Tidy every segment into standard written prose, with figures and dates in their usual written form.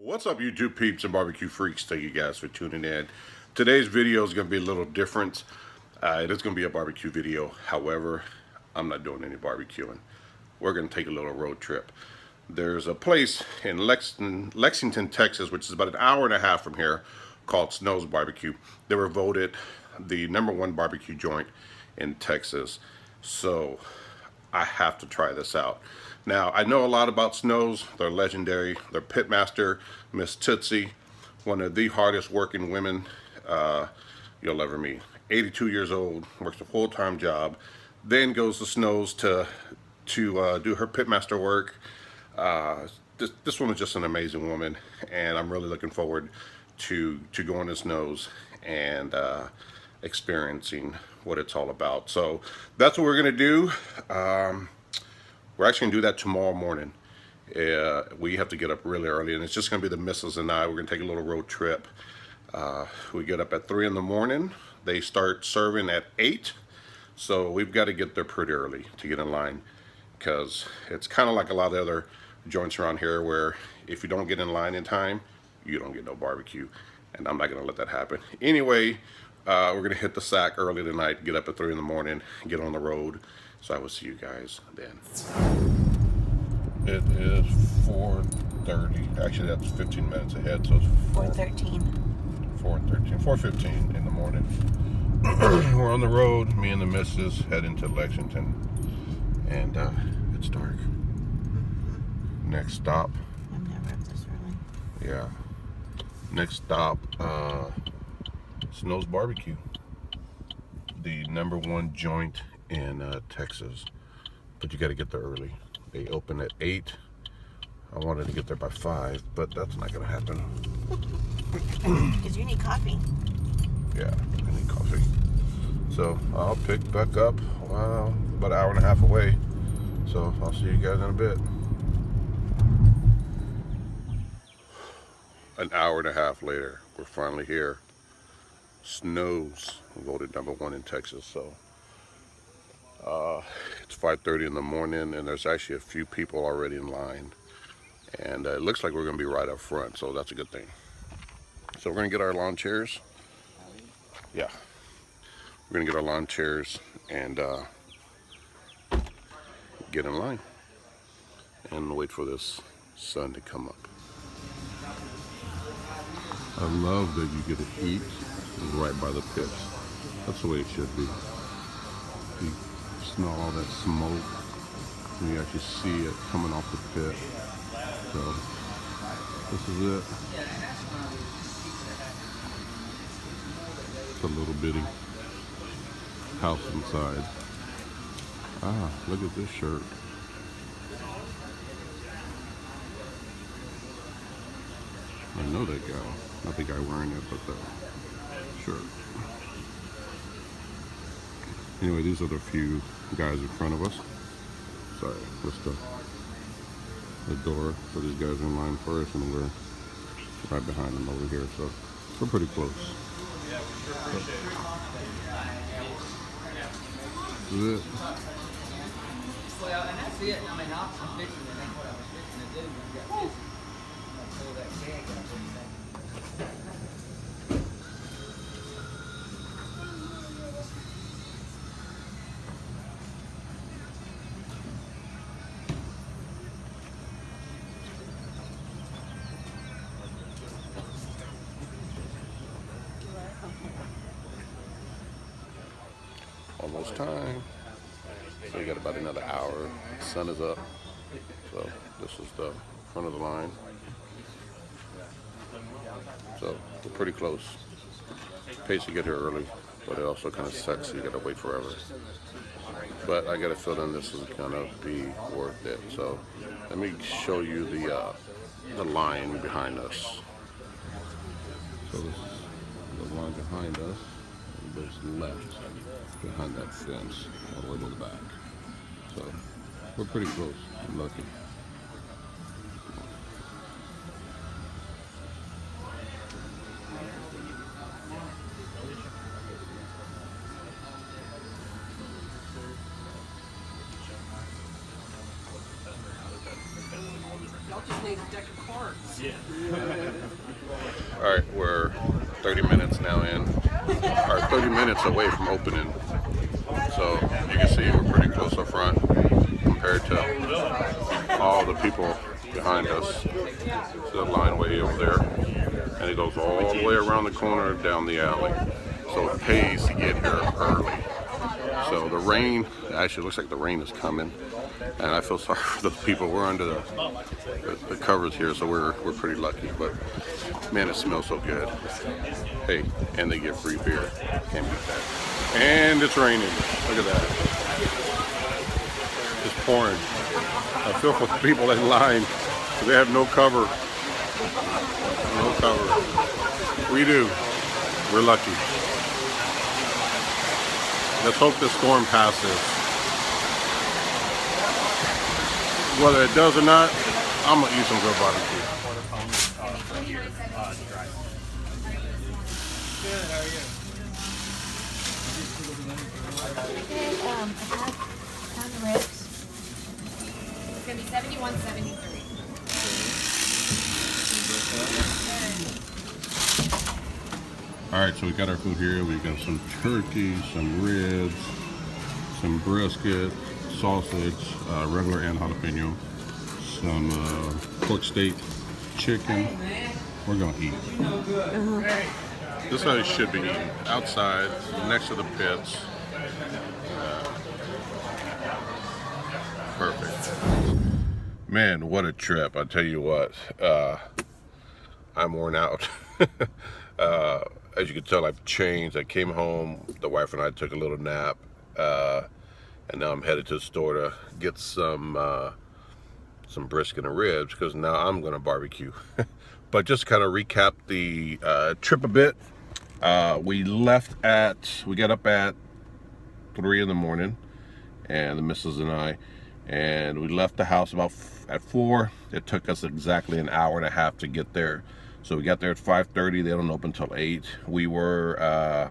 What's up, YouTube peeps and barbecue freaks? Thank you guys for tuning in. Today's video is going to be a little different. It is going to be a barbecue video. However, I'm not doing any barbecuing. We're going to take a little road trip. There's a place in Lexington, Texas, which is about an hour and a half from here, called Snow's Barbecue. They were voted the #1 barbecue joint in Texas. So I have to try this out. Now, I know a lot about Snow's. They're legendary. Their pitmaster, Miss Tootsie, one of the hardest working women you'll ever meet. 82 years old, works a full-time job, then goes to Snow's to do her pitmaster work. This woman is just an amazing woman, and I'm really looking forward to going to Snow's and experiencing what it's all about. So that's what we're gonna do. We're actually gonna do that tomorrow morning. We have to get up really early, and it's just gonna be the missus and I. We're gonna take a little road trip. We get up at 3 in the morning. They start serving at 8, so we've got to get there pretty early to get in line, because it's kind of like a lot of the other joints around here where if you don't get in line in time, you don't get no barbecue, and I'm not gonna let that happen. Anyway, we're gonna hit the sack early tonight, get up at 3 in the morning, get on the road. So I will see you guys then. It is 4:30. Actually, that's 15 minutes ahead, so it's 4:13. 4:15 in the morning. We're on the road, me and the missus heading to Lexington, and it's dark. Next stop. I'm never up this early. Yeah. Next stop, Snow's Barbecue, the #1 joint in Texas, but you got to get there early. They open at 8. I wanted to get there by 5, but that's not gonna happen. Because you need coffee. Yeah, I need coffee. So I'll pick back up about an hour and a half away. So I'll see you guys in a bit. An hour and a half later, we're finally here. Snow's voted #1 in Texas. So it's 5:30 in the morning, and there's actually a few people already in line, and it looks like we're going to be right up front, so that's a good thing. So we're going to get our lawn chairs. Yeah, we're going to get our lawn chairs and get in line and wait for this sun to come up. I love that you get to eat right by the pits. That's the way it should be. You smell all that smoke, and you actually see it coming off the pit. So this is it. It's a little bitty house inside. Ah, look at this shirt. I know that guy. Not the guy wearing it, but the shirt. Anyway, these are the few guys in front of us. Sorry, that's the door. So these guys are in line first, and we're right behind them over here. So we're pretty close. This is it. Well, and that's it. I mean, I'm fixing it. That's what I was fixing to do. I got this. I pull that gag out of everything. Almost time. So you got about another hour. The sun is up. So this is the front of the line. So we're pretty close. Pays to get here early, but it also kind of sucks. So you got to wait forever. But I got a feeling this is gonna be worth it. So let me show you the line behind us. So this is the line behind us. It goes left behind that fence all the way to the back. So we're pretty close. I'm lucky. Y'all just need a deck of cards. Yeah. All right, we're 30 minutes now in, or 30 minutes away from opening. So you can see we're pretty close up front compared to all the people behind us. It's the line way over there, and it goes all the way around the corner down the alley. So it pays to get here early. So the rain, actually looks like the rain is coming, and I feel sorry for those people. We're under the covers here, so we're pretty lucky. But man, it smells so good. Hey, and they get free beer. Can't beat that. And it's raining. Look at that. It's pouring. I feel for the people in line. They have no cover. No cover. We do. We're lucky. Let's hope this storm passes. Whether it does or not, I'm gonna eat some good barbecue. Good, how are you? A pound of ribs. It's gonna be 71.73. All right, so we got our food here. We got some turkey, some ribs, some brisket, sausage, regular and jalapeno, some pork steak, chicken. We're gonna eat. This is how it should be eaten. Outside, next to the pits. Perfect. Man, what a trip. I tell you what, I'm worn out. As you can tell, I've changed. I came home, the wife and I took a little nap, and now I'm headed to the store to get some brisket and ribs, because now I'm gonna barbecue. But just kind of recap the trip a bit. We got up at 3 in the morning, and the missus and I, and we left the house about at 4. It took us exactly an hour and a half to get there. So we got there at 5:30. They don't open until 8. We were,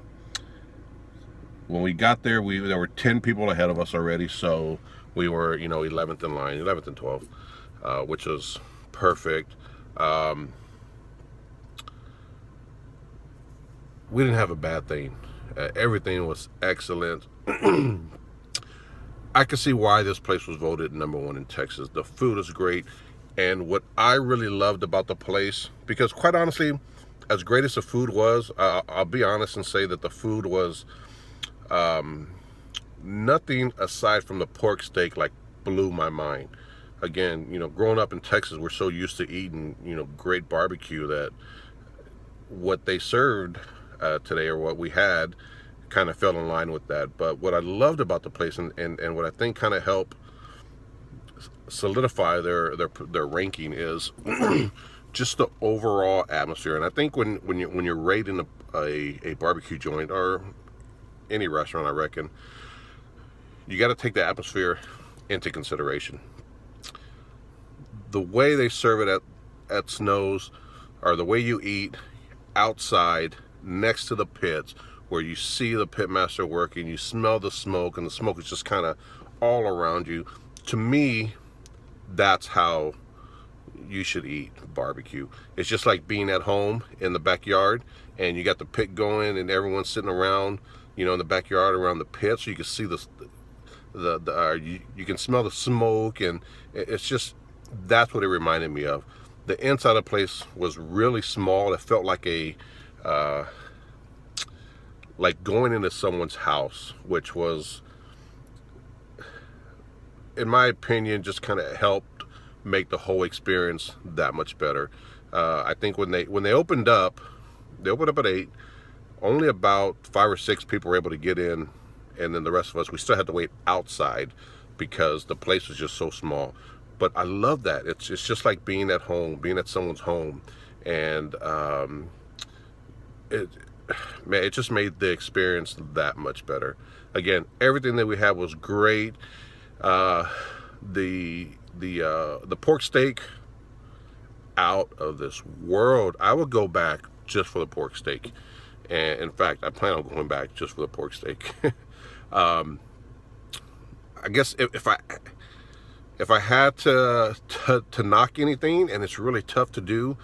when we got there, there were 10 people ahead of us already. So we were, 11th in line, 11th and 12th, which was perfect. We didn't have a bad thing. Everything was excellent. I can see why this place was voted #1 in Texas. The food is great. And what I really loved about the place, because quite honestly, as great as the food was, I'll be honest and say that the food was nothing aside from the pork steak like blew my mind. Again, growing up in Texas, we're so used to eating, great barbecue, that what they served today, or what we had, kind of fell in line with that. But what I loved about the place, and what I think kind of helped solidify their ranking, is just the overall atmosphere. And I think when you're rating a barbecue joint, or any restaurant, I reckon you got to take the atmosphere into consideration. The way they serve it at Snow's, or the way you eat outside next to the pits, where you see the pitmaster working, you smell the smoke, and the smoke is just kind of all around you. To me, that's how you should eat barbecue. It's just like being at home in the backyard, and you got the pit going, and everyone's sitting around, in the backyard around the pit, so you can see you can smell the smoke, and it's just, that's what it reminded me of. The inside of the place was really small. It felt like like going into someone's house, which was, in my opinion, just kind of helped make the whole experience that much better. I think when they opened up at 8. Only about 5 or 6 people were able to get in, and then the rest of us, we still had to wait outside because the place was just so small. But I love that. It's just like being at home, being at someone's home, and it just made the experience that much better. Again, everything that we had was great. The pork steak, out of this world. I would go back just for the pork steak, and in fact, I plan on going back just for the pork steak. I guess if I had to knock anything, and it's really tough to do,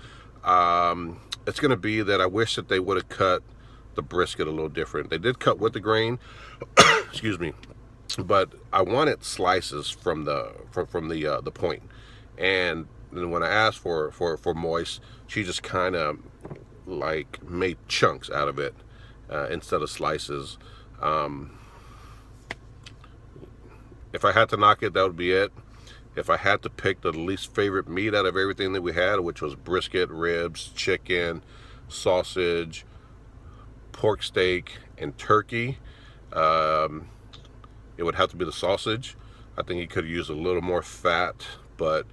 it's going to be that I wish that they would have cut the brisket a little different. They did cut with the grain, excuse me, but I wanted slices from the point. And then when I asked for moist, she just kind of like made chunks out of it instead of slices. If I had to knock it, that would be it. If I had to pick the least favorite meat out of everything that we had, which was brisket, ribs, chicken, sausage, pork steak, and turkey, it would have to be the sausage. I think he could have used a little more fat, but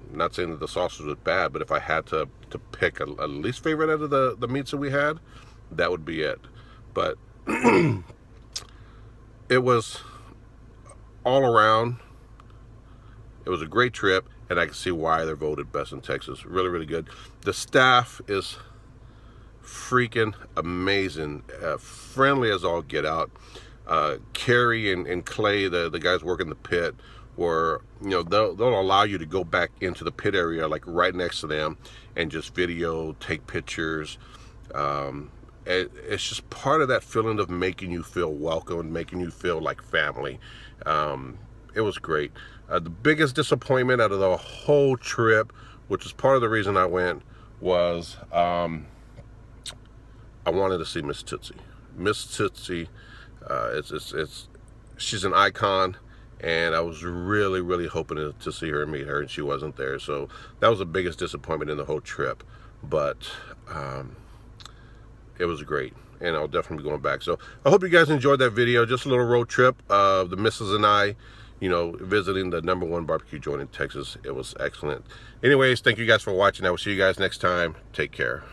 I'm not saying that the sausage was bad, but if I had to pick a least favorite out of the meats that we had, that would be it. But it was all around, it was a great trip, and I can see why they're voted best in Texas. Really, really good. The staff is freaking amazing, friendly as all get out. Carrie and Clay, the guys working the pit, were, you know, they'll allow you to go back into the pit area, like right next to them, and just video, take pictures. It's just part of that feeling of making you feel welcome and making you feel like family. It was great. The biggest disappointment out of the whole trip, which is part of the reason I went, was I wanted to see Miss Tootsie. Miss Tootsie, she's an icon, and I was really, really hoping to see her and meet her, and she wasn't there. So that was the biggest disappointment in the whole trip. But it was great, and I'll definitely be going back. So I hope you guys enjoyed that video. Just a little road trip of the missus and I, you know, visiting the #1 barbecue joint in Texas. It was excellent. Anyways, thank you guys for watching. I will see you guys next time. Take care.